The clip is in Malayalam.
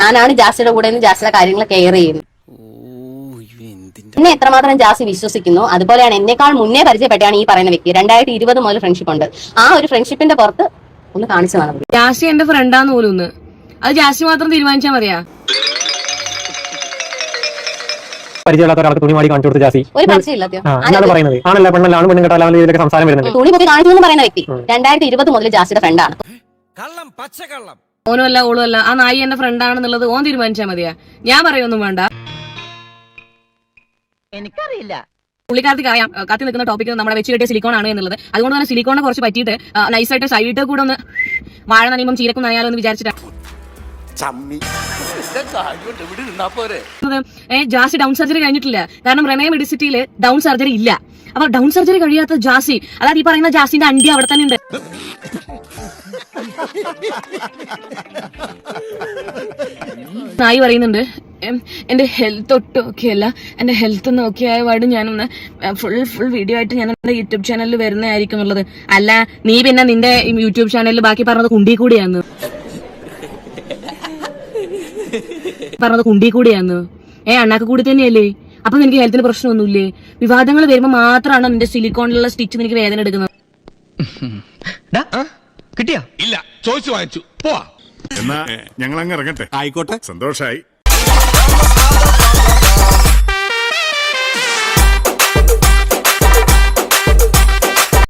ഞാനാണ് ജാസിയുടെ കൂടെ നിന്ന് ജാസിയുടെ കാര്യങ്ങൾ കെയർ ചെയ്യുന്നത്. എന്നെ എത്രമാത്രം ജാസി വിശ്വസിക്കുന്നു അതുപോലെയാണ് എന്നെക്കാൾ മുന്നേ പരിചയപ്പെട്ടാണ് ഈ പറയുന്ന വ്യക്തി. 2020 മുതൽ ഫ്രണ്ട്ഷിപ്പ് ഉണ്ട്. ആ ഒരു ഫ്രണ്ട്ഷിപ്പിന്റെ പുറത്ത് ഒന്ന് കാണിച്ചതാണ്. ജാസി എന്റെ ഫ്രണ്ടാന്ന് പോലും ഒന്ന് അത് ജാസി മാത്രം തീരുമാനിച്ചാൽ മതിയാ. പരിചയമില്ലാത്ത ഒരാൾക്ക് തുണി മാടി കാണിച്ചു കൊടുത്ത ജാസി ഒരു പരിചയമില്ല പറയുന്നത് ആണല്ലോ പെണ്ണല്ലാണ് പെണ്ണുങ്ങട്ടാണ് ഇതിലൊക്കെ സംസാരം വരുന്നത്. തുണി പൊക്കി കാണിച്ചു എന്ന് പറയുന്ന വ്യക്തി 2020 മുതൽ ജാസിയുടെ ഫ്രണ്ടാണ്. ഓനും അല്ല ഓളും അല്ല, ആ നായി എന്റെ ഫ്രണ്ടാണെന്നുള്ളത് ഓൻ തീരുമാനിച്ചാൽ മതിയാ. ഞാൻ പറയൊന്നും വേണ്ട. എനിക്കറിയില്ല. പുള്ളിക്കാർക്ക് അറിയാം കത്തി നിൽക്കുന്ന ടോപ്പിക് നമ്മുടെ വെച്ച് കെട്ടിയ സിലിക്കോൺ ആണ് എന്നുള്ളത്. അതുകൊണ്ട് തന്നെ സിലിക്കോണിനെ കുറച്ച് പറ്റിയിട്ട് നൈസായിട്ട് സൈഡിട്ട് കൂടെ ഒന്ന് വാഴ നനയുമ്പം ചീരക്കും നനയാലോ എന്ന് വിചാരിച്ചിട്ടാണ്. ജാസി ഡൗൺ സർജറി കഴിഞ്ഞിട്ടില്ല. കാരണം റെമേ മെഡിസിറ്റിയില് ഡൗൺ സർജറി ഇല്ല. അപ്പൊ ഡൗൺ സർജറി കഴിയാത്ത ജാസി, അതായത് ഈ പറയുന്ന ജാസിന്റെ അണ്ടി അവിടെ തന്നെ ഉണ്ട്. നായി പറയുന്നുണ്ട് എന്റെ ഹെൽത്ത് ഒട്ടും ഓക്കെ അല്ല, എന്റെ ഹെൽത്ത് ഒന്ന് ഓക്കെ ആയ പാട് ഞാനൊന്ന് ഫുൾ വീഡിയോ ആയിട്ട് ഞാൻ എന്റെ യൂട്യൂബ് ചാനലിൽ വരുന്നതായിരിക്കും എന്നുള്ളത്. അല്ല നീ പിന്നെ നിന്റെ യൂട്യൂബ് ചാനലിൽ ബാക്കി പറഞ്ഞത് കുണ്ടി കൂടിയാന്ന് അണ്ണാക്ക് കൂടി തന്നെയല്ലേ. അപ്പൊ നിനക്ക് ഹെൽത്തിന് പ്രശ്നമൊന്നുമില്ലേ? വിവാദങ്ങൾ വരുമ്പോ മാത്രമാണ് നിന്റെ സിലിക്കോണിലുള്ള സ്റ്റിച്ച് നിനക്ക് വേദന എടുക്കുന്നത്. കിട്ടിയാ ഇല്ല, ചോദിച്ചു വാങ്ങിച്ചു പോവാ. എന്നാ ഞങ്ങൾ അങ്ങ് ഇറങ്ങട്ടെ. ആയിക്കോട്ടെ, സന്തോഷായി.